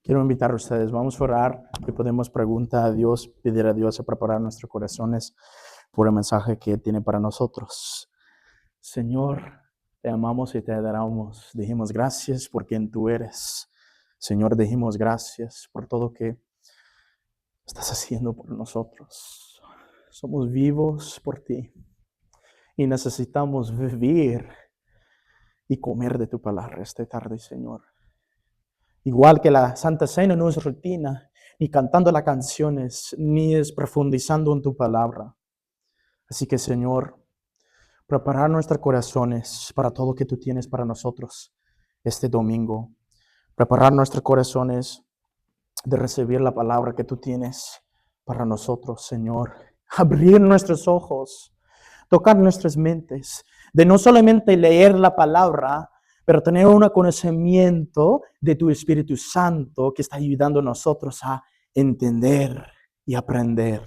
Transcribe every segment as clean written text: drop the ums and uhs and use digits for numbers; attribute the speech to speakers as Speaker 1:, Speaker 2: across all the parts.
Speaker 1: Quiero invitar a ustedes, vamos a orar y podemos preguntar a Dios, pedir a Dios a preparar nuestros corazones por el mensaje que tiene para nosotros. Señor, te amamos y te adoramos. Dijimos gracias por quien tú eres. Señor, dijimos gracias por todo que estás haciendo por nosotros. Somos vivos por ti y necesitamos vivir y comer de tu palabra esta tarde, Señor. Igual que la Santa Cena no es rutina, ni cantando las canciones, ni es profundizando en tu palabra. Así que, Señor, preparar nuestros corazones para todo lo que tú tienes para nosotros este domingo. Preparar nuestros corazones de recibir la palabra que tú tienes para nosotros, Señor. Abrir nuestros ojos, tocar nuestras mentes, de no solamente leer la palabra, pero tener un conocimiento de tu Espíritu Santo que está ayudando a nosotros a entender y aprender.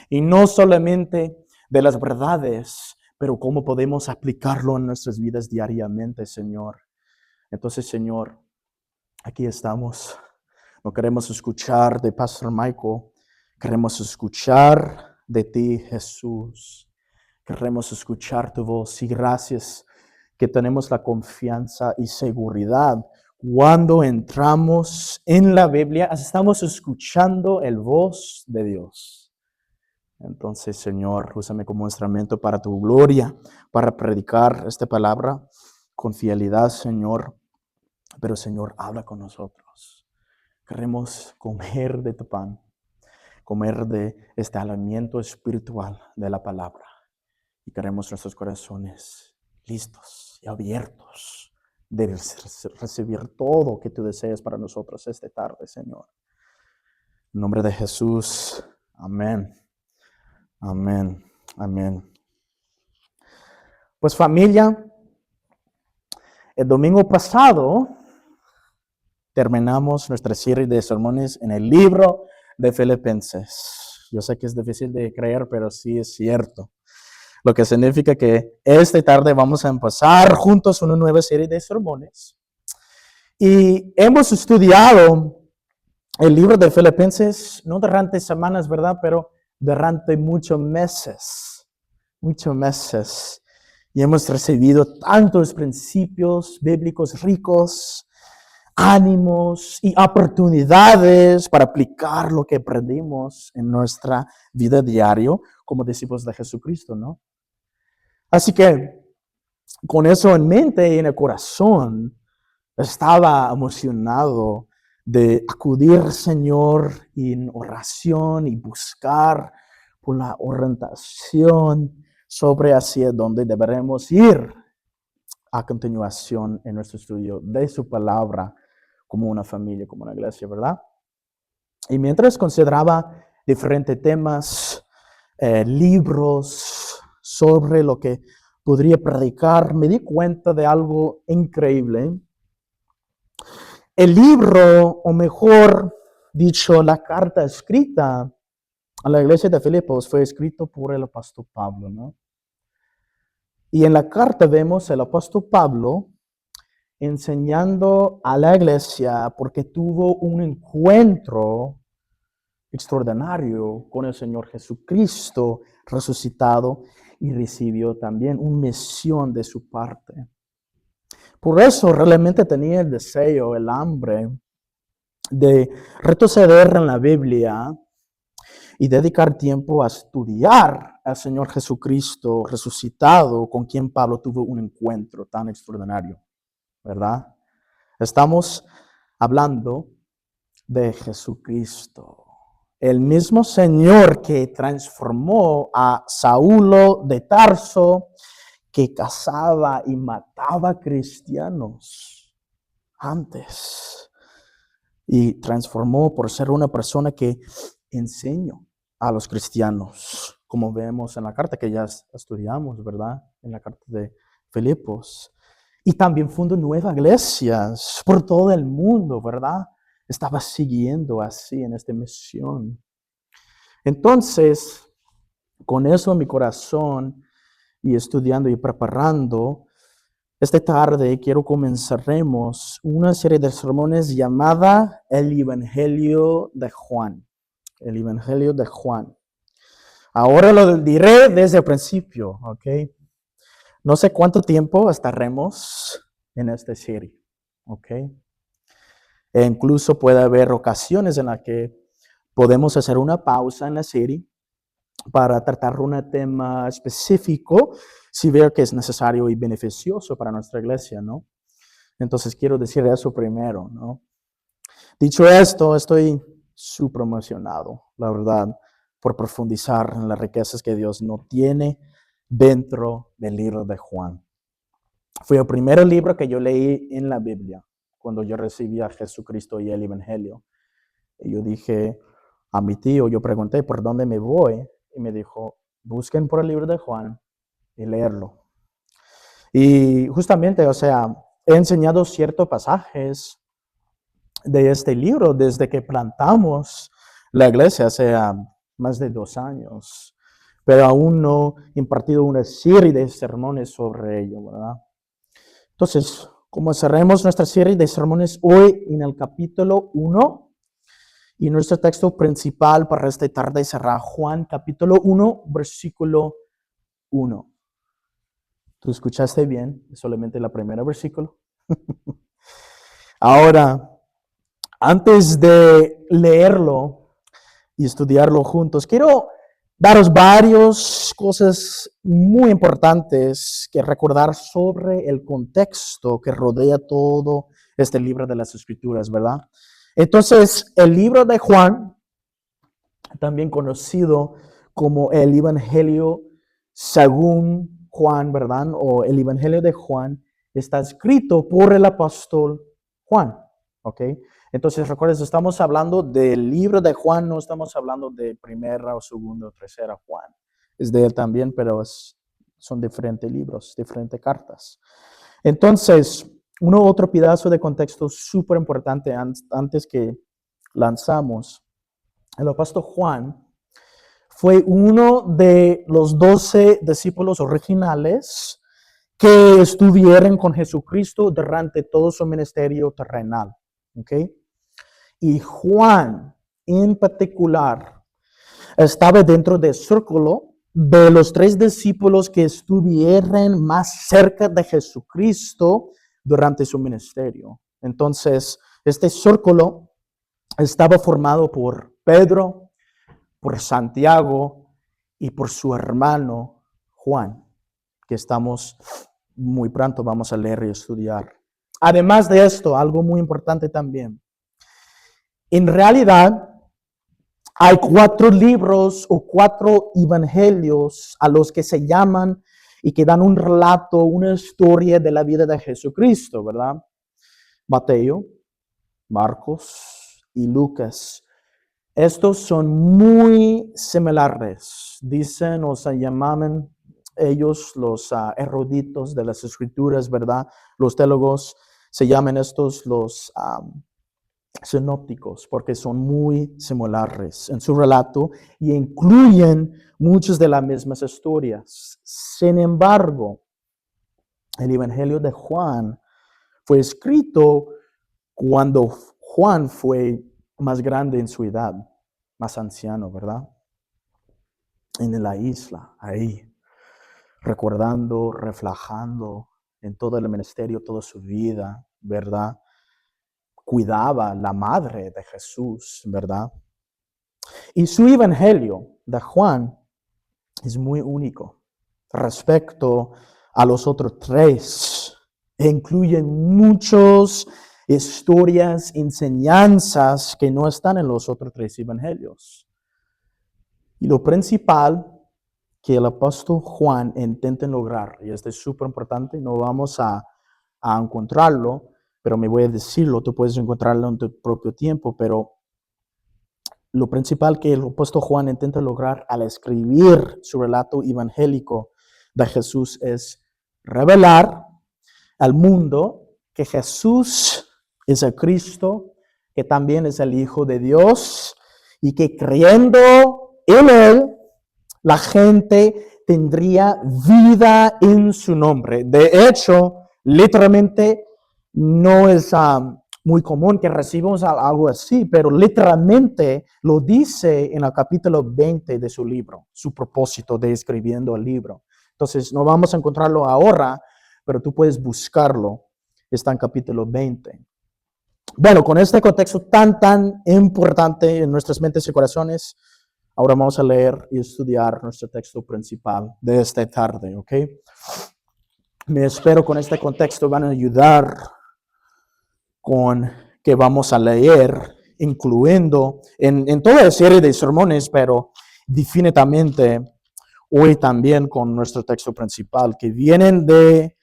Speaker 1: Y no solamente de las verdades, pero cómo podemos aplicarlo en nuestras vidas diariamente, Señor. Entonces, Señor, aquí estamos. No queremos escuchar de Pastor Michael, queremos escuchar de ti, Jesús. Queremos escuchar tu voz y gracias que tenemos la confianza y seguridad. Cuando entramos en la Biblia, estamos escuchando el voz de Dios. Entonces, Señor, úsame como instrumento para tu gloria, para predicar esta palabra con fidelidad, Señor. Pero, Señor, habla con nosotros. Queremos comer de tu pan, comer de este alimento espiritual de la palabra. Y queremos nuestros corazones listos y abiertos de recibir todo que tú deseas para nosotros esta tarde, Señor. En nombre de Jesús, amén. Amén. Amén. Pues familia, el domingo pasado terminamos nuestra serie de sermones en el libro de Filipenses. Yo sé que es difícil de creer, pero sí es cierto. Lo que significa que esta tarde vamos a empezar juntos una nueva serie de sermones. Y hemos estudiado el libro de Filipenses, no durante semanas, ¿verdad? Pero durante muchos meses. Muchos meses. Y hemos recibido tantos principios bíblicos ricos, ánimos y oportunidades para aplicar lo que aprendimos en nuestra vida diaria como discípulos de Jesucristo, ¿no? Así que con eso en mente y en el corazón, estaba emocionado de acudir al Señor en oración y buscar por la orientación sobre hacia dónde deberemos ir a continuación en nuestro estudio de su palabra como una familia, como una iglesia, ¿verdad? Y mientras consideraba diferentes temas, libros sobre lo que podría predicar, me di cuenta de algo increíble. El libro, o mejor dicho, la carta escrita a la iglesia de Filipos fue escrito por el apóstol Pablo, ¿no? Y en la carta vemos el apóstol Pablo enseñando a la iglesia porque tuvo un encuentro extraordinario con el Señor Jesucristo resucitado y recibió también una misión de su parte. Por eso realmente tenía el deseo, el hambre de retroceder en la Biblia y dedicar tiempo a estudiar al Señor Jesucristo resucitado, con quien Pablo tuvo un encuentro tan extraordinario, ¿verdad? Estamos hablando de Jesucristo, el mismo Señor que transformó a Saulo de Tarso, que cazaba y mataba cristianos antes, y transformó por ser una persona que enseñó a los cristianos, como vemos en la carta que ya estudiamos, ¿verdad? En la carta de Filipos. Y también fundó nuevas iglesias por todo el mundo, ¿verdad? Estaba siguiendo así en esta misión. Entonces, con eso en mi corazón y estudiando y preparando, Esta tarde comenzaremos una serie de sermones llamada El Evangelio de Juan. El Evangelio de Juan. Ahora lo diré desde el principio, ¿ok? No sé cuánto tiempo estaremos en esta serie, ¿ok? E incluso puede haber ocasiones en las que podemos hacer una pausa en la serie para tratar un tema específico si veo que es necesario y beneficioso para nuestra iglesia, ¿no? Entonces quiero decir eso primero, ¿no? Dicho esto, estoy súper emocionado, la verdad, por profundizar en las riquezas que Dios nos tiene dentro del libro de Juan. Fue el primer libro que yo leí en la Biblia cuando yo recibí a Jesucristo y el Evangelio. Y yo dije a mi tío, yo pregunté por dónde me voy y me dijo, busquen por el libro de Juan y leerlo. Y justamente, he enseñado ciertos pasajes de este libro desde que plantamos la iglesia hace más de 2 años, pero aún no he impartido una serie de sermones sobre ello, ¿verdad? Entonces, comenzaremos nuestra serie de sermones hoy en el capítulo 1, y nuestro texto principal para esta tarde será Juan capítulo 1, versículo 1. ¿Tú escuchaste bien? Es solamente el primer versículo. Ahora, antes de leerlo y estudiarlo juntos, quiero daros varias cosas muy importantes que recordar sobre el contexto que rodea todo este libro de las Escrituras, ¿verdad? Entonces, el libro de Juan, también conocido como el Evangelio según Juan, ¿verdad? O el Evangelio de Juan, está escrito por el apóstol Juan, ¿ok? Entonces, recuerden, estamos hablando del libro de Juan, no estamos hablando de primera o segunda o tercera Juan. Es de él también, pero son diferentes libros, diferentes cartas. Entonces, otro pedazo de contexto súper importante antes que lanzamos. El apóstol Juan fue uno de los 12 discípulos originales que estuvieron con Jesucristo durante todo su ministerio terrenal. ¿Ok? Y Juan, en particular, estaba dentro del círculo de los 3 discípulos que estuvieron más cerca de Jesucristo durante su ministerio. Entonces, este círculo estaba formado por Pedro, por Santiago y por su hermano Juan, que muy pronto vamos a leer y estudiar. Además de esto, algo muy importante también. En realidad, hay 4 libros o 4 evangelios a los que se llaman y que dan un relato, una historia de la vida de Jesucristo, ¿verdad? Mateo, Marcos y Lucas. Estos son muy similares, dicen o se llaman ellos los eruditos de las escrituras, ¿verdad? Los teólogos se llaman estos los sinópticos porque son muy similares en su relato y incluyen muchas de las mismas historias. Sin embargo, el Evangelio de Juan fue escrito cuando Juan fue más grande en su edad, más anciano, ¿verdad? En la isla, ahí, recordando, reflejando en todo el ministerio, toda su vida, ¿verdad? Cuidaba la madre de Jesús, ¿verdad? Y su evangelio de Juan es muy único respecto a los otros 3. Incluyen muchas historias, enseñanzas que no están en los otros 3 evangelios. Y lo principal que el apóstol Juan intenta lograr, y esto es súper importante, no vamos a encontrarlo, pero me voy a decirlo, tú puedes encontrarlo en tu propio tiempo, pero lo principal que el apóstol Juan intenta lograr al escribir su relato evangélico de Jesús es revelar al mundo que Jesús es el Cristo, que también es el Hijo de Dios, y que creyendo en Él, la gente tendría vida en su nombre. De hecho, Literalmente no es muy común que recibamos algo así, pero literalmente lo dice en el capítulo 20 de su libro, su propósito de escribiendo el libro. Entonces, no vamos a encontrarlo ahora, pero tú puedes buscarlo. Está en capítulo 20. Bueno, con este contexto tan importante en nuestras mentes y corazones, ahora vamos a leer y estudiar nuestro texto principal de esta tarde, ¿ok? Me espero con este contexto van a ayudar con que vamos a leer, incluyendo en toda la serie de sermones, pero definitivamente hoy también con nuestro texto principal, que vienen de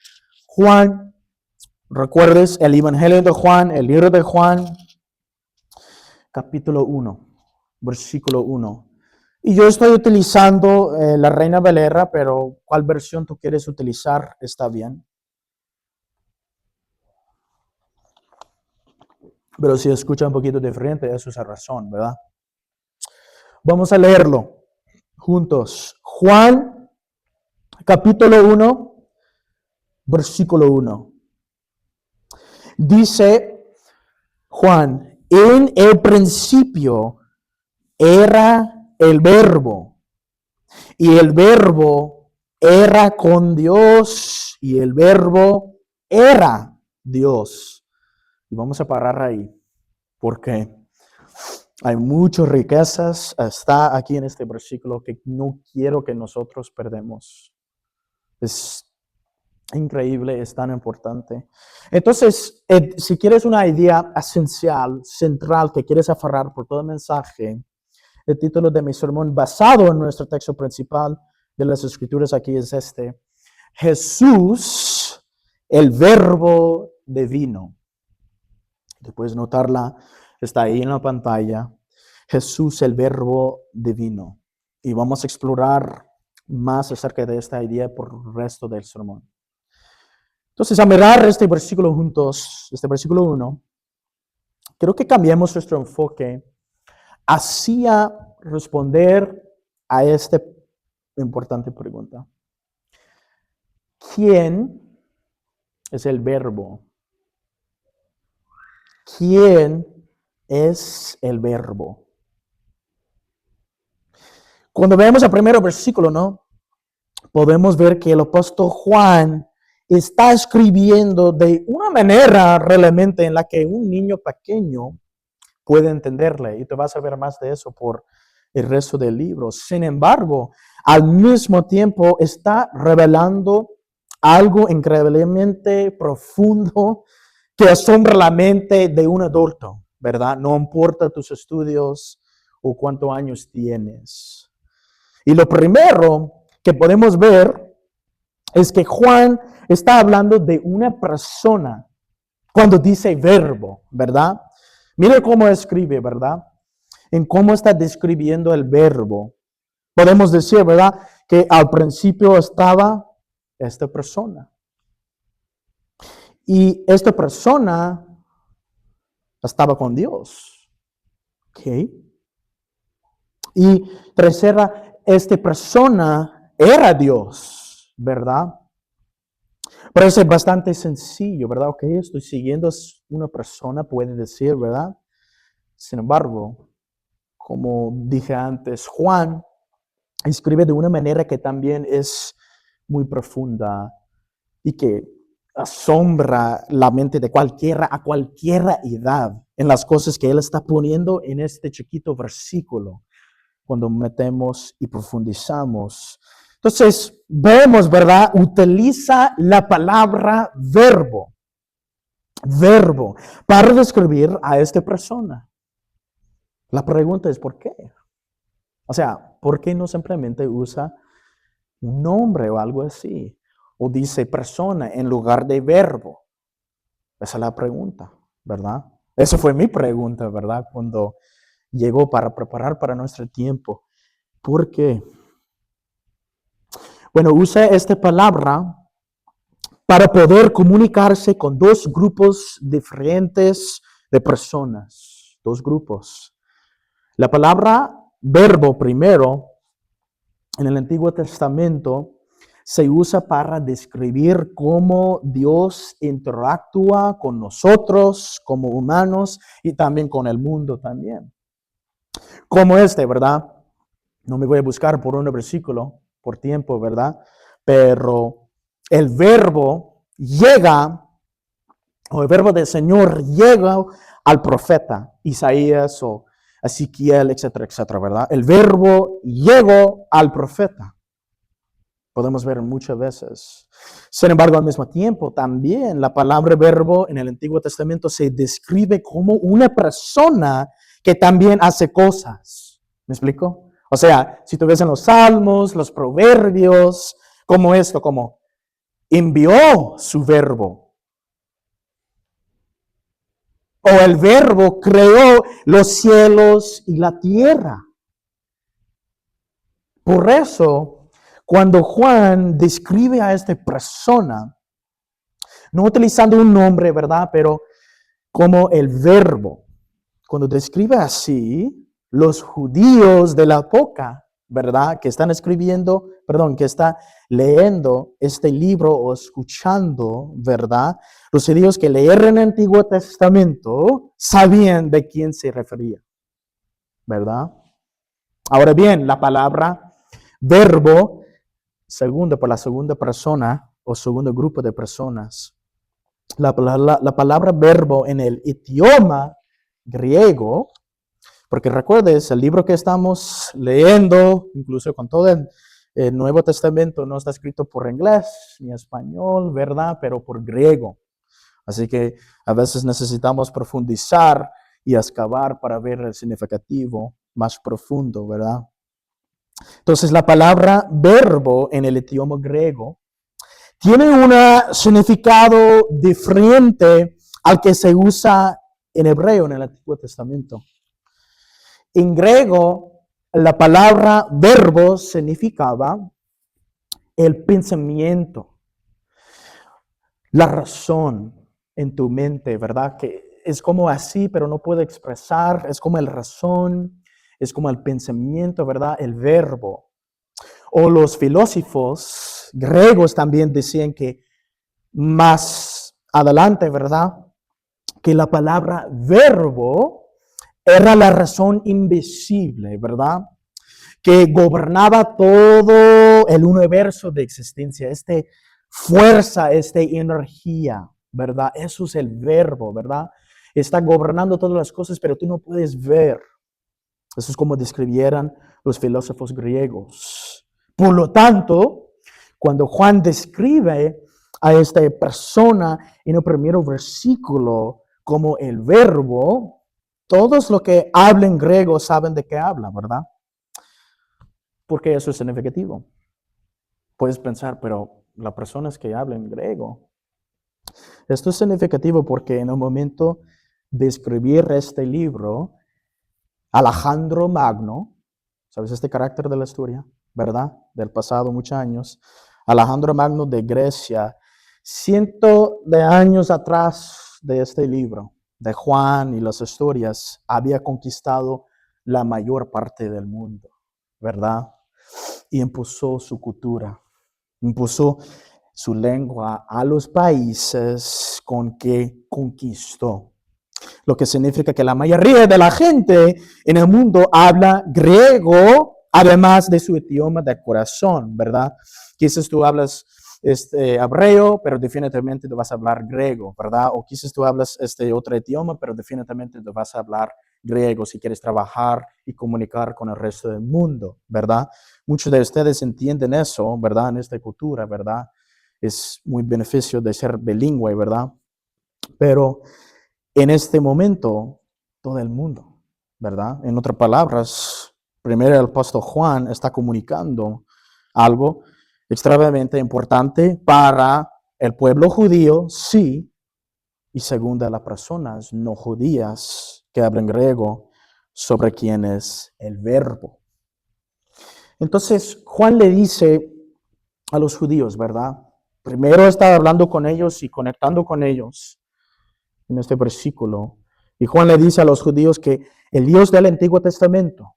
Speaker 1: Juan. ¿Recuerdes el Evangelio de Juan, el libro de Juan, capítulo 1, versículo 1? Y yo estoy utilizando la Reina Valera, pero ¿cuál versión tú quieres utilizar? Está bien. Pero si escucha un poquito diferente, eso es la razón, ¿verdad? Vamos a leerlo juntos. Juan, capítulo 1, versículo 1. Dice Juan, en el principio era el verbo, y el verbo era con Dios, y el verbo era Dios. Y vamos a parar ahí, porque hay muchas riquezas, está aquí en este versículo que no quiero que nosotros perdamos. Es increíble, es tan importante. Entonces, si quieres una idea esencial, central, que quieres aferrar por todo el mensaje, el título de mi sermón basado en nuestro texto principal de las Escrituras aquí es este: Jesús, el verbo divino. Tú puedes notarla, está ahí en la pantalla. Jesús, el verbo divino. Y vamos a explorar más acerca de esta idea por el resto del sermón. Entonces, a mirar este versículo juntos, este versículo 1, quiero que cambiemos nuestro enfoque hacia responder a esta importante pregunta. ¿Quién es el verbo? ¿Quién es el verbo? Cuando vemos el primer versículo, ¿no? Podemos ver que el apóstol Juan está escribiendo de una manera realmente en la que un niño pequeño puede entenderle. Y te vas a ver más de eso por el resto del libro. Sin embargo, al mismo tiempo está revelando algo increíblemente profundo que asombra la mente de un adulto, ¿verdad? No importa tus estudios o cuántos años tienes. Y lo primero que podemos ver es que Juan está hablando de una persona cuando dice verbo, ¿verdad? Mire cómo escribe, ¿verdad? En cómo está describiendo el verbo. Podemos decir, ¿verdad? Que al principio estaba esta persona. Y esta persona estaba con Dios. ¿Ok? Y tercera, esta persona era Dios, ¿verdad? Parece bastante sencillo, ¿verdad? Ok, estoy siguiendo a una persona, puede decir, ¿verdad? Sin embargo, como dije antes, Juan escribe de una manera que también es muy profunda y que asombra la mente de cualquiera a cualquier edad en las cosas que él está poniendo en este chiquito versículo cuando metemos y profundizamos. Entonces, vemos, ¿verdad? Utiliza la palabra verbo para describir a esta persona. La pregunta es ¿por qué? O sea, ¿por qué no simplemente usa un nombre o algo así? O dice persona en lugar de verbo. Esa es la pregunta, ¿verdad? Esa fue mi pregunta, ¿verdad? Cuando llegó para preparar para nuestro tiempo. ¿Por qué? Bueno, usa esta palabra para poder comunicarse con dos grupos diferentes de personas. Dos grupos. La palabra verbo primero en el Antiguo Testamento se usa para describir cómo Dios interactúa con nosotros como humanos y también con el mundo también. Como ¿verdad? No me voy a buscar por un versículo, por tiempo, ¿verdad? Pero el verbo llega, o el verbo del Señor llega al profeta Isaías o Ezequiel, etcétera, etcétera, ¿verdad? El verbo llegó al profeta. Podemos ver muchas veces. Sin embargo, al mismo tiempo, también la palabra verbo en el Antiguo Testamento se describe como una persona que también hace cosas. ¿Me explico? O sea, si tú ves en los Salmos, los Proverbios, como esto, como envió su verbo. O el verbo creó los cielos y la tierra. Por eso, cuando Juan describe a esta persona, no utilizando un nombre, ¿verdad? Pero como el verbo. Cuando describe así, los judíos de la época, ¿verdad? Que están que está leyendo este libro o escuchando, ¿verdad? Los judíos que leyeron el Antiguo Testamento sabían de quién se refería, ¿verdad? Ahora bien, la palabra verbo, por la segunda persona o segundo grupo de personas, la palabra verbo en el idioma griego, porque recuerdes, el libro que estamos leyendo, incluso con todo el Nuevo Testamento, no está escrito por inglés ni español, ¿verdad? Pero por griego. Así que a veces necesitamos profundizar y excavar para ver el significativo más profundo, ¿verdad? Entonces, la palabra verbo en el idioma griego tiene un significado diferente al que se usa en hebreo en el Antiguo Testamento. En griego, la palabra verbo significaba el pensamiento, la razón en tu mente, ¿verdad? Que es como así, pero no puedo expresar, es como el razón, es como el pensamiento, ¿verdad? El verbo. O los filósofos griegos también decían que más adelante, ¿verdad? Que la palabra verbo era la razón invisible, ¿verdad? Que gobernaba todo el universo de existencia, fuerza, energía, ¿verdad? Eso es el verbo, ¿verdad? Está gobernando todas las cosas, pero tú no puedes ver. Eso es como describieran los filósofos griegos. Por lo tanto, cuando Juan describe a esta persona en el primer versículo como el verbo, todos los que hablan griego saben de qué habla, ¿verdad? Porque eso es significativo. Puedes pensar, pero las personas que hablan griego. Esto es significativo porque en el momento de escribir este libro, Alejandro Magno, ¿sabes este carácter de la historia? ¿Verdad? Del pasado, muchos años. Alejandro Magno de Grecia, cientos de años atrás de este libro, de Juan y las historias, había conquistado la mayor parte del mundo, ¿verdad? Y impuso su cultura, impuso su lengua a los países con que conquistó. Lo que significa que la mayoría de la gente en el mundo habla griego, además de su idioma de corazón, ¿verdad? Quizás tú hablas hebreo, pero definitivamente tú vas a hablar griego, ¿verdad? O quizás tú hablas otro idioma, pero definitivamente tú vas a hablar griego si quieres trabajar y comunicar con el resto del mundo, ¿verdad? Muchos de ustedes entienden eso, ¿verdad? En esta cultura, ¿verdad? Es muy beneficio de ser bilingüe, ¿verdad? Pero en este momento, todo el mundo, ¿verdad? En otras palabras, primero el apóstol Juan está comunicando algo extremadamente importante para el pueblo judío, sí, y segunda, las personas no judías que hablan griego, sobre quién es el verbo. Entonces, Juan le dice a los judíos, ¿verdad? Primero está hablando con ellos y conectando con ellos en este versículo. Y Juan le dice a los judíos que el Dios del Antiguo Testamento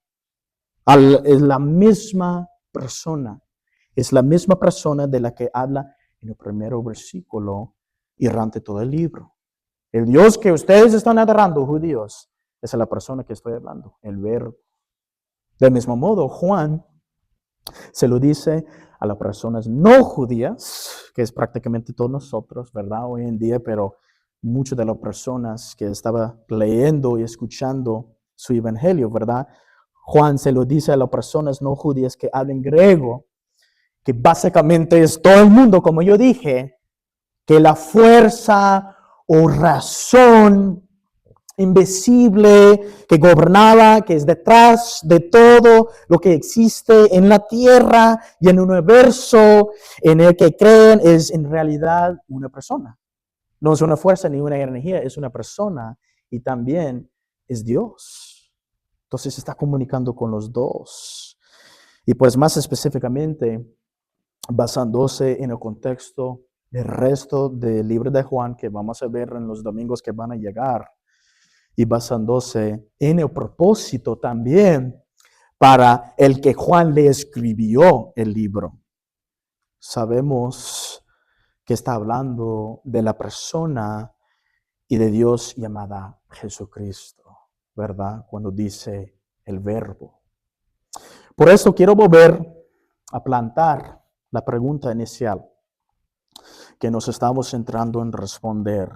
Speaker 1: es la misma persona es la misma persona de la que habla en el primer versículo y durante todo el libro. El Dios que ustedes están adorando, judíos, es la persona que estoy hablando, el Verbo. Del mismo modo, Juan se lo dice a las personas no judías, que es prácticamente todos nosotros, ¿verdad? Hoy en día, pero muchas de las personas que estaban leyendo y escuchando su evangelio, ¿verdad? Juan se lo dice a las personas no judías que hablan griego, que básicamente es todo el mundo, como yo dije, que la fuerza o razón invisible que gobernaba, que es detrás de todo lo que existe en la tierra y en el universo en el que creen, es en realidad una persona. No es una fuerza ni una energía, es una persona y también es Dios. Entonces se está comunicando con los dos. Y pues más específicamente, basándose en el contexto del resto del libro de Juan que vamos a ver en los domingos que van a llegar, y basándose en el propósito también para el que Juan le escribió el libro. Sabemos que está hablando de la persona y de Dios llamada Jesucristo, ¿verdad? Cuando dice el Verbo. Por eso quiero volver a plantar la pregunta inicial que nos estamos centrando en responder.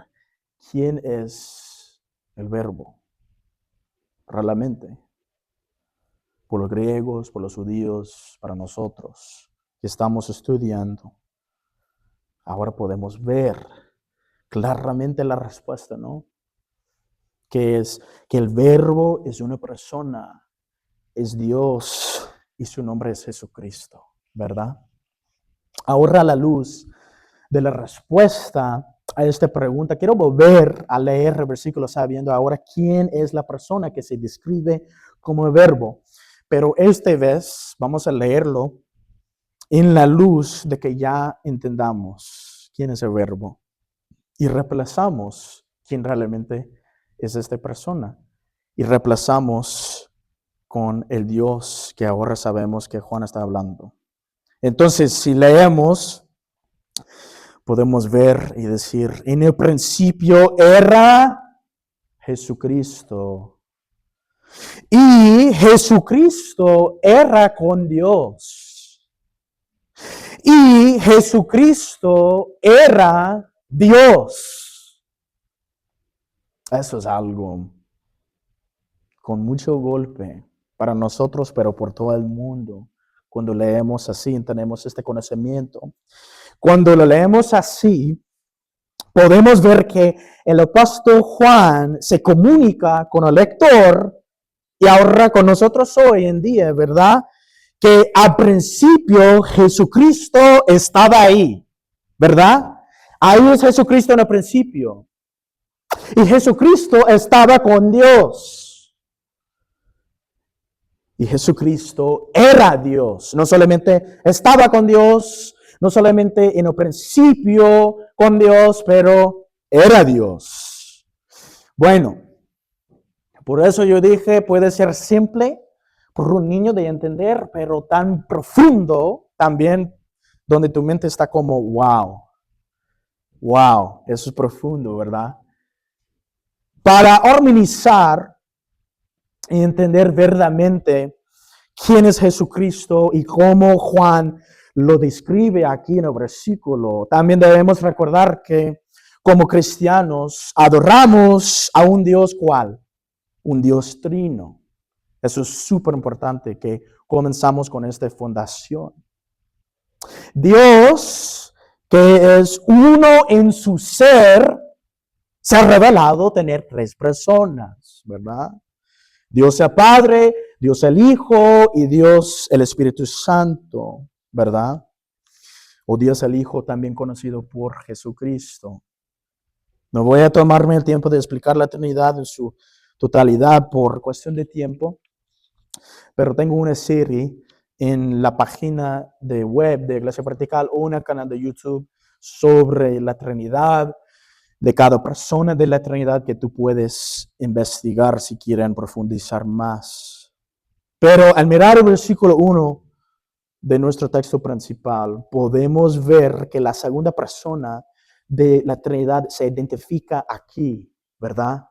Speaker 1: ¿Quién es el Verbo? Realmente, por los griegos, por los judíos, para nosotros que estamos estudiando, ahora podemos ver claramente la respuesta, ¿no? Que es que el Verbo es una persona, es Dios y su nombre es Jesucristo, ¿verdad? Ahora a la luz de la respuesta a esta pregunta, quiero volver a leer el versículo sabiendo ahora quién es la persona que se describe como el Verbo. Pero esta vez vamos a leerlo en la luz de que ya entendamos quién es el Verbo y reemplazamos quién realmente es esta persona y reemplazamos con el Dios que ahora sabemos que Juan está hablando. Entonces, si leemos, podemos ver y decir, en el principio era Jesucristo. Y Jesucristo era con Dios. Y Jesucristo era Dios. Eso es algo con mucho golpe para nosotros, pero por todo el mundo. Cuando leemos así, tenemos este conocimiento. Cuando lo leemos así, podemos ver que el apóstol Juan se comunica con el lector y ahora con nosotros hoy en día, ¿verdad? Que al principio Jesucristo estaba ahí, ¿verdad? Ahí es Jesucristo en el principio. Y Jesucristo estaba con Dios. Y Jesucristo era Dios. No solamente estaba con Dios, no solamente en el principio con Dios, pero era Dios. Bueno, por eso yo dije, puede ser simple por un niño de entender, pero tan profundo también, donde tu mente está como, wow, eso es profundo, ¿verdad? Para organizar y entender verdaderamente quién es Jesucristo y cómo Juan lo describe aquí en el versículo, también debemos recordar que como cristianos adoramos a un Dios, ¿cuál? Un Dios trino. Eso es súper importante que comenzamos con esta fundación. Dios, que es uno en su ser, se ha revelado tener tres personas, ¿verdad? Dios el Padre, Dios el Hijo y Dios el Espíritu Santo, ¿verdad? O Dios el Hijo, también conocido por Jesucristo. No voy a tomarme el tiempo de explicar la Trinidad en su totalidad por cuestión de tiempo, pero tengo una serie en la página de web de Iglesia Vertical o en el canal de YouTube sobre la Trinidad, de cada persona de la Trinidad que tú puedes investigar si quieren profundizar más. Pero al mirar el versículo 1 de nuestro texto principal, podemos ver que la segunda persona de la Trinidad se identifica aquí, ¿verdad?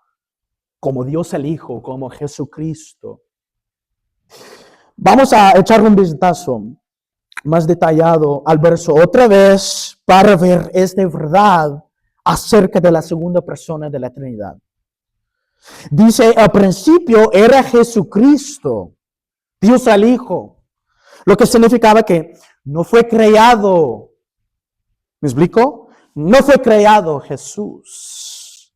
Speaker 1: Como Dios el Hijo, como Jesucristo. Vamos a echar un vistazo más detallado al verso otra vez para ver esta verdad acerca de la segunda persona de la Trinidad. Dice, al principio era Jesucristo, Dios el Hijo, lo que significaba que no fue creado. ¿Me explico? No fue creado Jesús,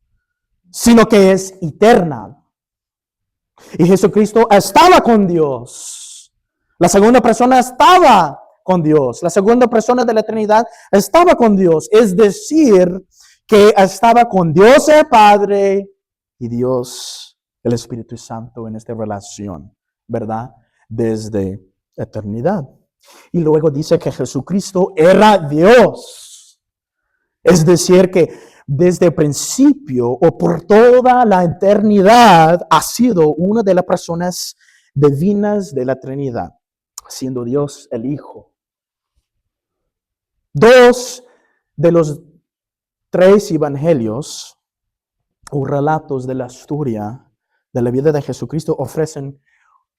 Speaker 1: sino que es eterna. Y Jesucristo estaba con Dios. La segunda persona estaba con Dios. La segunda persona de la Trinidad estaba con Dios. Es decir, que estaba con Dios el Padre y Dios el Espíritu Santo en esta relación, ¿verdad? Desde eternidad. Y luego dice que Jesucristo era Dios. Es decir, que desde el principio o por toda la eternidad ha sido una de las personas divinas de la Trinidad, siendo Dios el Hijo. Dos de los tres evangelios o relatos de la historia de la vida de Jesucristo ofrecen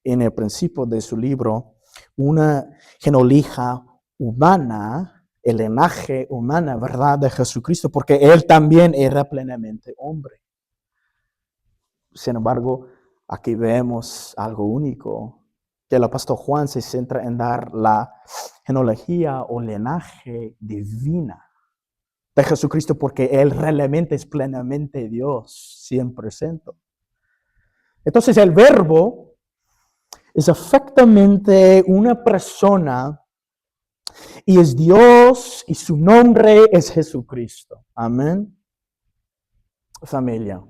Speaker 1: en el principio de su libro una genealogía humana, el linaje humana, ¿verdad?, de Jesucristo, porque Él también era plenamente hombre. Sin embargo, aquí vemos algo único, que el apóstol Juan se centra en dar la genealogía o linaje divina de Jesucristo, porque Él realmente es plenamente Dios, 100%. Entonces el verbo es efectivamente una persona y es Dios y su nombre es Jesucristo. Amén. Familia,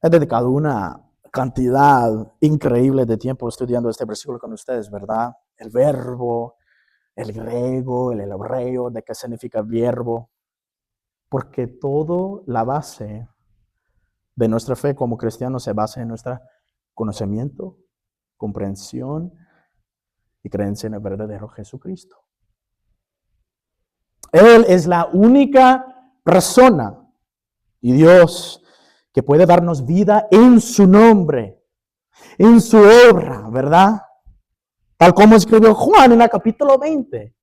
Speaker 1: he dedicado una cantidad increíble de tiempo estudiando este versículo con ustedes, ¿verdad? El verbo, el griego, el hebreo, de qué significa verbo, porque todo la base de nuestra fe como cristianos se basa en nuestro conocimiento, comprensión y creencia en el verdadero Jesucristo. Él es la única persona y Dios que puede darnos vida en su nombre, en su obra, ¿verdad? Tal como escribió Juan en el capítulo 20.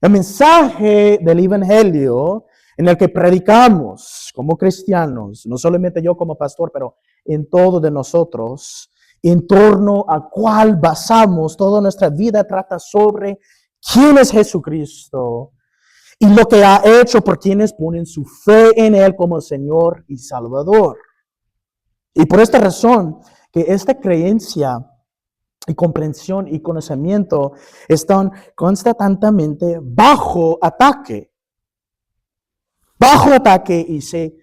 Speaker 1: El mensaje del Evangelio en el que predicamos como cristianos, no solamente yo como pastor, pero en todo de nosotros, en torno a cuál basamos toda nuestra vida, trata sobre quién es Jesucristo y lo que ha hecho por quienes ponen su fe en Él como Señor y Salvador. Y por esta razón, que esta creencia y comprensión y conocimiento están constantemente bajo ataque y se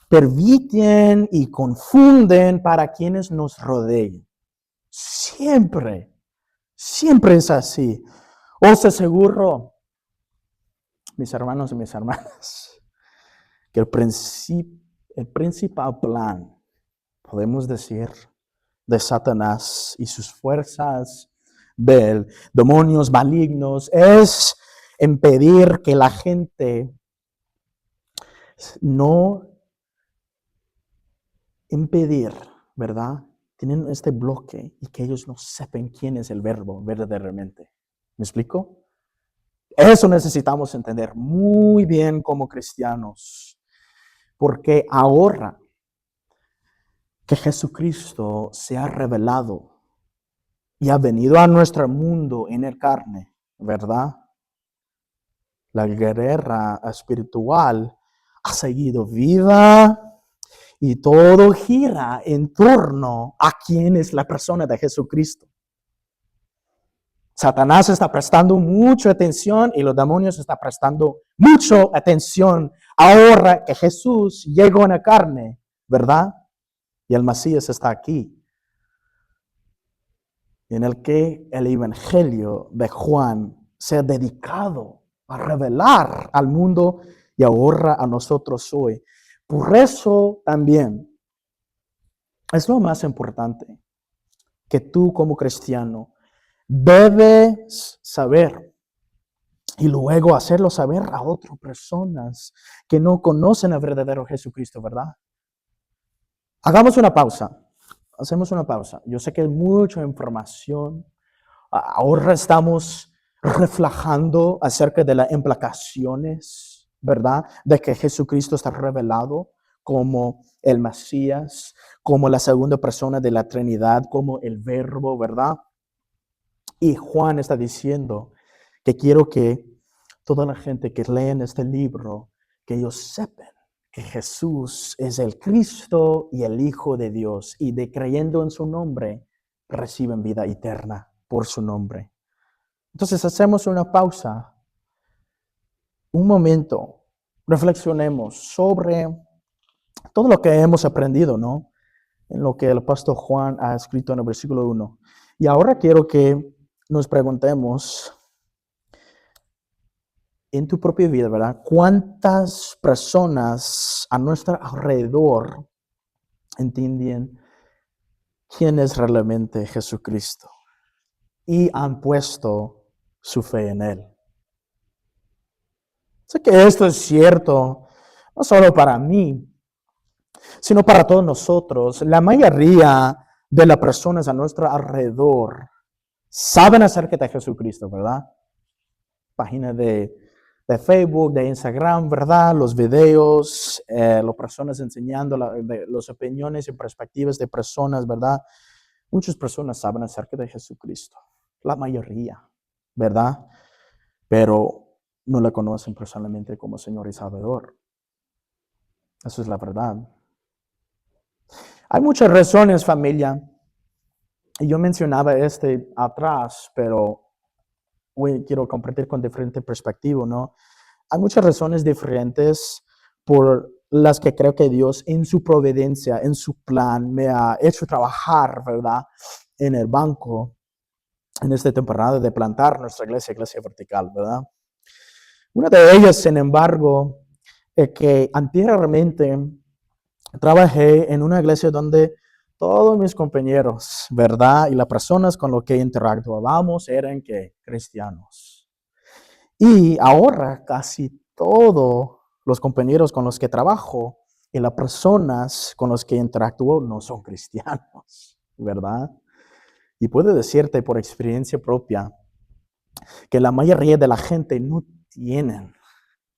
Speaker 1: permiten y confunden para quienes nos rodean. Siempre es así. Os aseguro, mis hermanos y mis hermanas, que el principal plan, podemos decir, de Satanás y sus fuerzas de demonios malignos es impedir que la gente ¿verdad? Tienen este bloque y que ellos no sepan quién es el verbo verdaderamente. ¿Me explico? Eso necesitamos entender muy bien como cristianos, porque ahora que Jesucristo se ha revelado y ha venido a nuestro mundo en el carne, ¿verdad? La guerra espiritual ha seguido viva y todo gira en torno a quién es la persona de Jesucristo. Satanás está prestando mucha atención y los demonios están prestando mucha atención ahora que Jesús llegó en la carne, ¿verdad? Y el Mesías está aquí, en el que el Evangelio de Juan se ha dedicado a revelar al mundo y ahora a nosotros hoy. Por eso también es lo más importante. que tú como cristiano debes saber y luego hacerlo saber a otras personas que no conocen al verdadero Jesucristo, ¿verdad? Hagamos una pausa. Hacemos una pausa. Yo sé que hay mucha información. Ahora estamos reflejando acerca de las implicaciones, ¿verdad? De que Jesucristo está revelado como el Mesías, como la segunda persona de la Trinidad, como el Verbo, ¿verdad? Y Juan está diciendo que quiero que toda la gente que leen este libro, que ellos sepan que Jesús es el Cristo y el Hijo de Dios, y de creyendo en su nombre, reciben vida eterna por su nombre. Entonces hacemos una pausa, un momento, reflexionemos sobre todo lo que hemos aprendido, ¿no? En lo que el apóstol Juan ha escrito en el versículo 1. Y ahora quiero que nos preguntemos en tu propia vida, ¿verdad? ¿Cuántas personas a nuestro alrededor entienden quién es realmente Jesucristo y han puesto su fe en Él? Sé que esto es cierto, no solo para mí, sino para todos nosotros. La mayoría de las personas a nuestro alrededor saben acerca de Jesucristo, ¿verdad? Página de Facebook, de Instagram, ¿verdad? Los videos, las personas enseñando las opiniones y perspectivas de personas, ¿verdad? Muchas personas saben acerca de Jesucristo, la mayoría, ¿verdad? Pero no le conocen personalmente como Señor y Salvador. Eso es la verdad. Hay muchas razones, familia. Y yo mencionaba atrás, pero hoy quiero compartir con diferente perspectiva, ¿no? Hay muchas razones diferentes por las que creo que Dios en su providencia, en su plan, me ha hecho trabajar, ¿verdad? En el banco, en esta temporada de plantar nuestra iglesia vertical, ¿verdad? Una de ellas, sin embargo, es que anteriormente trabajé en una iglesia donde todos mis compañeros, ¿verdad? Y las personas con las que interactuábamos eran cristianos. Y ahora casi todos los compañeros con los que trabajo y las personas con las que interactúo no son cristianos, ¿verdad? Y puedo decirte por experiencia propia que la mayoría de la gente no tienen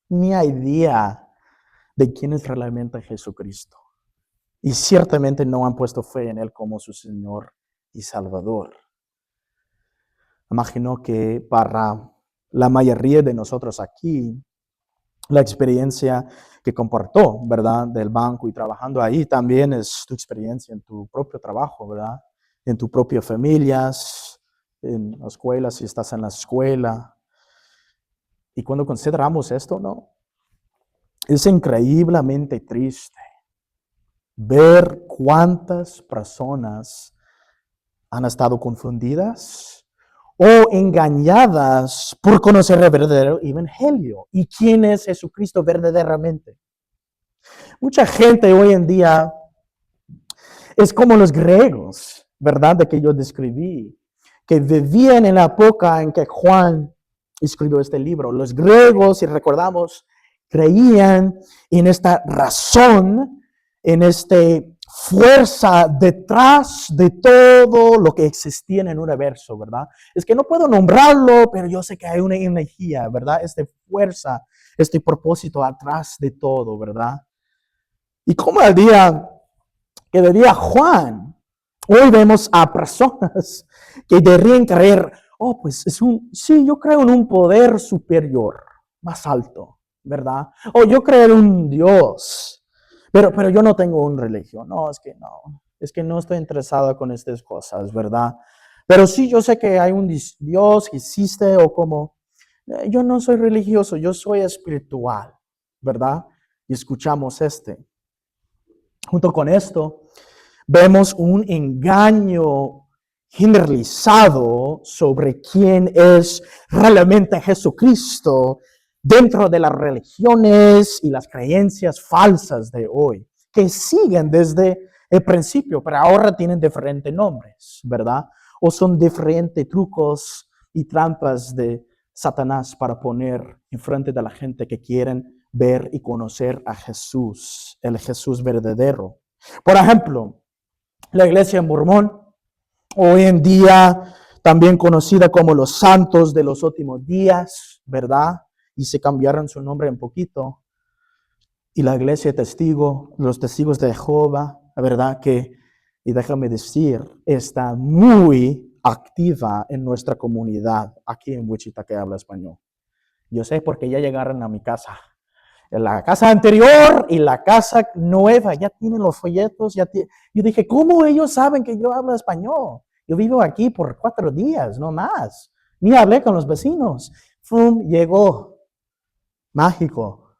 Speaker 1: ni idea de quién es realmente Jesucristo. Y ciertamente no han puesto fe en Él como su Señor y Salvador. Imagino que para la mayoría de nosotros aquí, la experiencia que compartió, ¿verdad? Del banco y trabajando ahí también es tu experiencia en tu propio trabajo, ¿verdad? En tu propia familia, en la escuela, si estás en la escuela. Y cuando consideramos esto, ¿no? Es increíblemente triste ver cuántas personas han estado confundidas o engañadas por conocer el verdadero evangelio y quién es Jesucristo verdaderamente. Mucha gente hoy en día es como los griegos, ¿verdad? De que yo describí, que vivían en la época en que Juan escribió este libro. Los griegos, si recordamos, creían en esta razón, en esta fuerza detrás de todo lo que existía en el universo, ¿verdad? Es que no puedo nombrarlo, pero yo sé que hay una energía, ¿verdad? Esta fuerza, este propósito atrás de todo, ¿verdad? Y como el día que diría Juan, hoy vemos a personas que deberían creer, pues sí, yo creo en un poder superior, más alto, ¿verdad? O yo creo en un Dios, pero yo no tengo una religión. No, es que no estoy interesado con estas cosas, ¿verdad? Pero sí, yo sé que hay un Dios que existe o como, yo no soy religioso, yo soy espiritual, ¿verdad? Y escuchamos Junto con esto, vemos un engaño generalizado sobre quién es realmente Jesucristo dentro de las religiones y las creencias falsas de hoy, que siguen desde el principio, pero ahora tienen diferentes nombres, ¿verdad? O son diferentes trucos y trampas de Satanás para poner enfrente de la gente que quieren ver y conocer a Jesús, el Jesús verdadero. Por ejemplo, la iglesia mormón, hoy en día también conocida como los santos de los últimos días, ¿verdad? Y se cambiaron su nombre un poquito. Y la iglesia testigo, los testigos de Jehová, la verdad que, y déjame decir, está muy activa en nuestra comunidad aquí en Wichita que habla español. Yo sé porque ya llegaron a mi casa. La casa anterior y la casa nueva ya tienen los folletos. Yo dije, ¿cómo ellos saben que yo hablo español? Yo vivo aquí por 4 días, no más. Ni hablé con los vecinos. ¡Fum! Llegó. Mágico.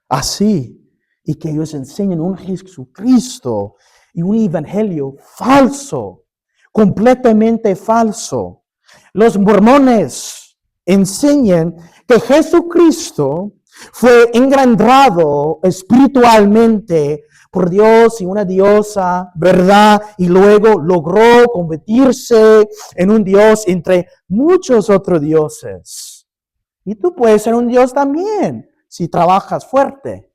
Speaker 1: Así. Y que ellos enseñen un Jesucristo y un evangelio falso. Completamente falso. Los mormones enseñan que Jesucristo fue engendrado espiritualmente por Dios y una diosa, ¿verdad? Y luego logró convertirse en un Dios entre muchos otros dioses. Y tú puedes ser un Dios también si trabajas fuerte.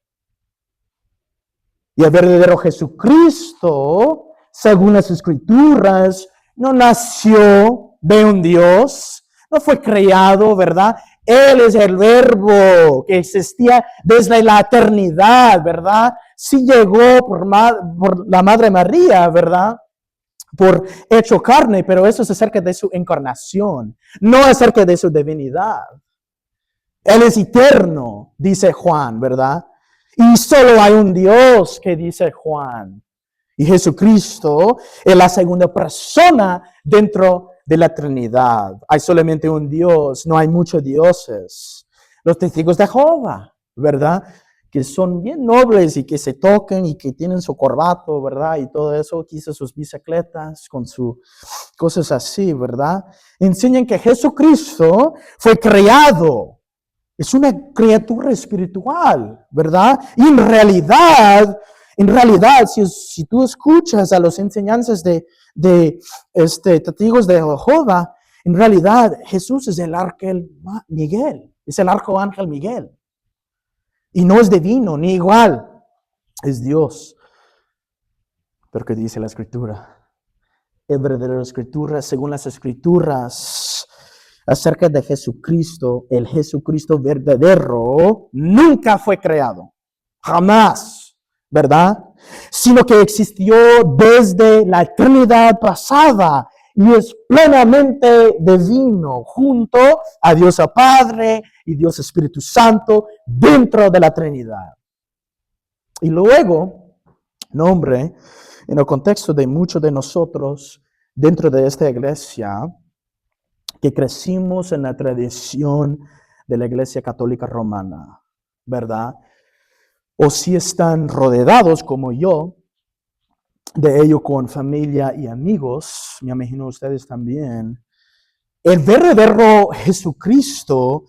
Speaker 1: Y el verdadero Jesucristo, según las Escrituras, no nació de un Dios, no fue creado, ¿verdad? Él es el verbo que existía desde la eternidad, ¿verdad? Sí llegó por la Madre María, ¿verdad? Por hecho carne, pero eso es acerca de su encarnación, no acerca de su divinidad. Él es eterno, dice Juan, ¿verdad? Y solo hay un Dios, que dice Juan. Y Jesucristo es la segunda persona dentro de la Trinidad. Hay solamente un Dios, no hay muchos dioses. Los testigos de Jehová, ¿verdad? Que son bien nobles y que se tocan y que tienen su corbato, ¿verdad? Y todo eso, quizás sus bicicletas con sus cosas así, ¿verdad? Enseñan que Jesucristo fue creado. Es una criatura espiritual, ¿verdad? Y en realidad, si tú escuchas a las enseñanzas de testigos de Jehová, en realidad Jesús es el arcángel Miguel, es el arcángel Miguel. Y no es divino, ni igual, es Dios. Pero ¿qué dice la Escritura? Es verdadera Escritura, según las Escrituras, acerca de Jesucristo, el Jesucristo verdadero nunca fue creado, jamás, ¿verdad? Sino que existió desde la eternidad pasada y es plenamente divino, junto a Dios el Padre y Dios Espíritu Santo dentro de la Trinidad. Y luego, en el contexto de muchos de nosotros dentro de esta iglesia, que crecimos en la tradición de la Iglesia Católica Romana, ¿verdad? O si están rodeados como yo, de ello con familia y amigos, me imagino ustedes también, el verdadero Jesucristo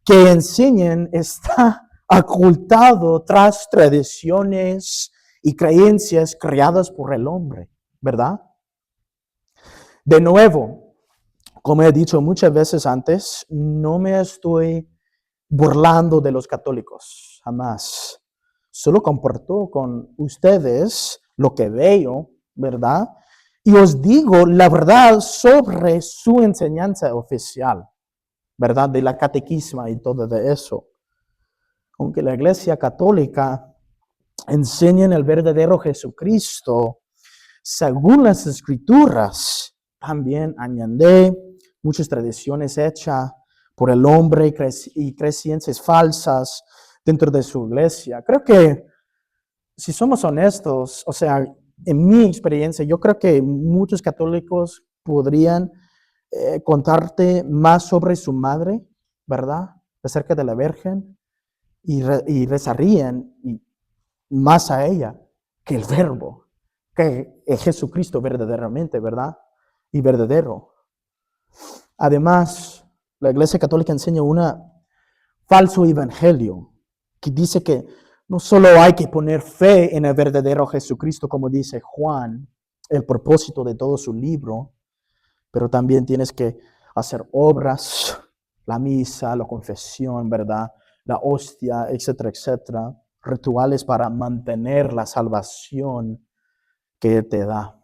Speaker 1: que enseñan está ocultado tras tradiciones y creencias creadas por el hombre, ¿verdad? De nuevo, como he dicho muchas veces antes, no me estoy burlando de los católicos, jamás. Solo comparto con ustedes lo que veo, ¿verdad? Y os digo la verdad sobre su enseñanza oficial, ¿verdad? De la catequisma y todo de eso. Aunque la Iglesia Católica enseña el verdadero Jesucristo, según las Escrituras, también añade muchas tradiciones hechas por el hombre y creencias falsas dentro de su iglesia. Creo que, si somos honestos, o sea, en mi experiencia, yo creo que muchos católicos podrían contarte más sobre su madre, ¿verdad? Acerca de la Virgen, y rezarían más a ella que el Verbo, que es Jesucristo verdaderamente, ¿verdad? Y verdadero. Además, la Iglesia Católica enseña un falso evangelio que dice que No solo hay que poner fe en el verdadero Jesucristo, como dice Juan, el propósito de todo su libro, pero también tienes que hacer obras, la misa, la confesión, ¿verdad? La hostia, etcétera, etcétera. Rituales para mantener la salvación que te da.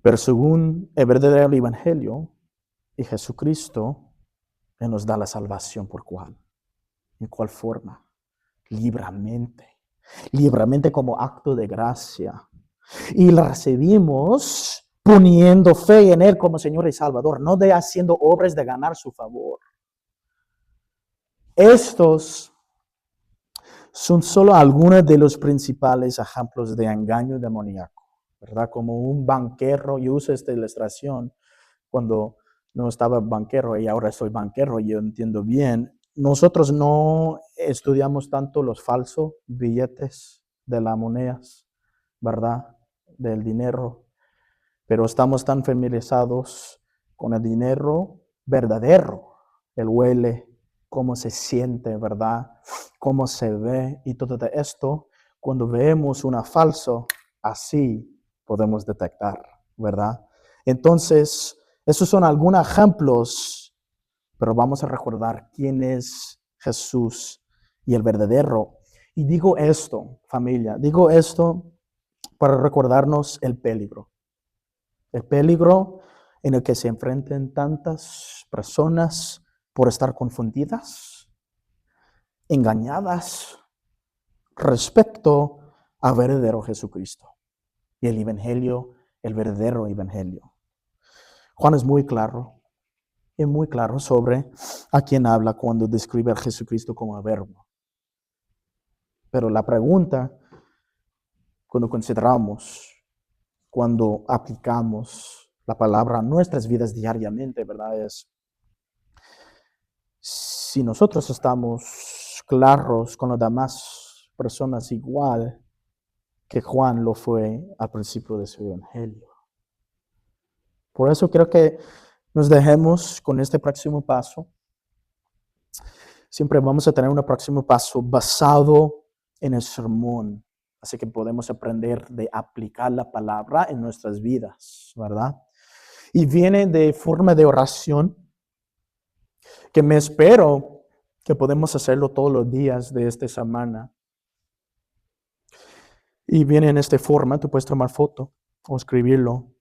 Speaker 1: Pero según el verdadero evangelio y Jesucristo, Él nos da la salvación por cuál. ¿En cuál forma? Libremente. Libremente como acto de gracia. Y la recibimos poniendo fe en Él como Señor y Salvador, no de haciendo obras de ganar su favor. Estos son solo algunos de los principales ejemplos de engaño demoníaco, ¿verdad? Como un banquero, yo uso esta ilustración cuando no estaba banquero y ahora soy banquero y yo entiendo bien. Nosotros no estudiamos tanto los falsos billetes de las monedas, ¿verdad? Del dinero, pero estamos tan familiarizados con el dinero verdadero, el huele, cómo se siente, ¿verdad? Cómo se ve y todo esto. Cuando vemos una falso, así podemos detectar, ¿verdad? Entonces, esos son algunos ejemplos, pero vamos a recordar quién es Jesús y el verdadero. Y digo esto, familia, digo esto para recordarnos el peligro. El peligro en el que se enfrentan tantas personas por estar confundidas, engañadas respecto al verdadero Jesucristo y el evangelio, el verdadero evangelio. Juan es muy claro sobre a quién habla cuando describe a Jesucristo como el verbo. Pero la pregunta, cuando consideramos, cuando aplicamos la palabra a nuestras vidas diariamente, ¿verdad? Es, si nosotros estamos claros con las demás personas igual que Juan lo fue al principio de su evangelio. Por eso creo que nos dejemos con este próximo paso. Siempre vamos a tener un próximo paso basado en el sermón. Así que podemos aprender de aplicar la palabra en nuestras vidas, ¿verdad? Y viene de forma de oración, que me espero que podemos hacerlo todos los días de esta semana. Y viene en esta forma, tú puedes tomar foto o escribirlo.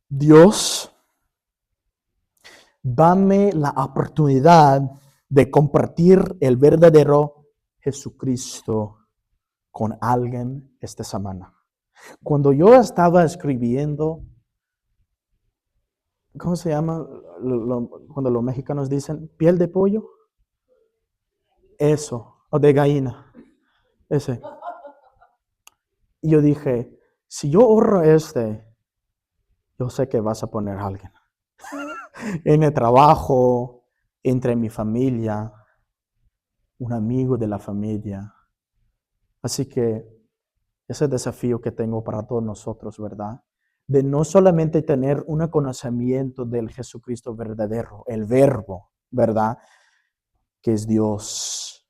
Speaker 1: Dios, dame la oportunidad de compartir el verdadero Jesucristo con alguien esta semana. Cuando yo estaba escribiendo, ¿cómo se llama? Cuando los mexicanos dicen piel de pollo. Eso, o de gallina. Ese. Y yo dije, si yo ahorro yo sé que vas a poner a alguien. En el trabajo, entre mi familia, un amigo de la familia. Así que ese desafío que tengo para todos nosotros, ¿verdad? De no solamente tener un conocimiento del Jesucristo verdadero, el verbo, ¿verdad? Que es Dios,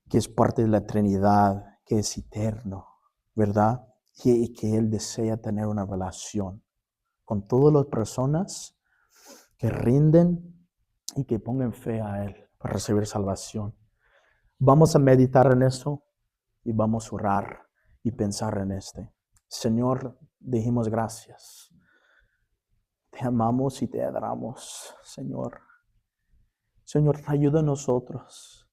Speaker 1: que es parte de la Trinidad, que es eterno, ¿verdad? Y que Él desea tener una relación con todas las personas que rinden y que pongan fe a Él para recibir salvación. Vamos a meditar en eso y vamos a orar y pensar en Señor, dijimos gracias. Te amamos y te adoramos, Señor. Señor, ayuda a nosotros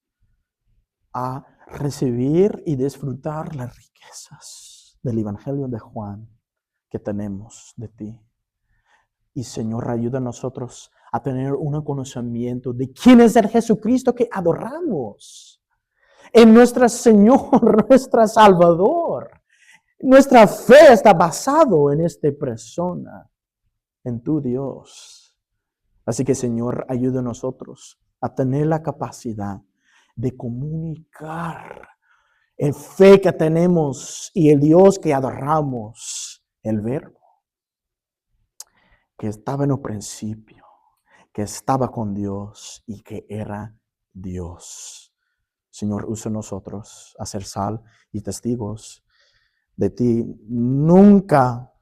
Speaker 1: a recibir y disfrutar las riquezas del Evangelio de Juan que tenemos de ti. Y Señor, ayuda a nosotros a tener un conocimiento de quién es el Jesucristo que adoramos. En nuestro Señor, nuestro Salvador. Nuestra fe está basado en esta persona, en tu Dios. Así que, Señor, ayuda a nosotros a tener la capacidad de comunicar el fe que tenemos y el Dios que adoramos, el Verbo, que estaba en el principio, que estaba con Dios y que era Dios. Señor, usa nosotros a ser sal y testigos de ti. Nunca,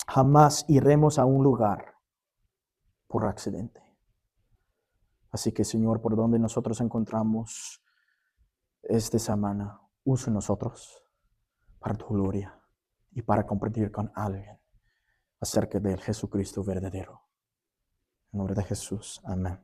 Speaker 1: jamás iremos a un lugar por accidente. Así que, Señor, por donde nosotros encontramos esta semana, usa nosotros para tu gloria y para compartir con alguien acerca del Jesucristo verdadero. En nombre de Jesús. Amén.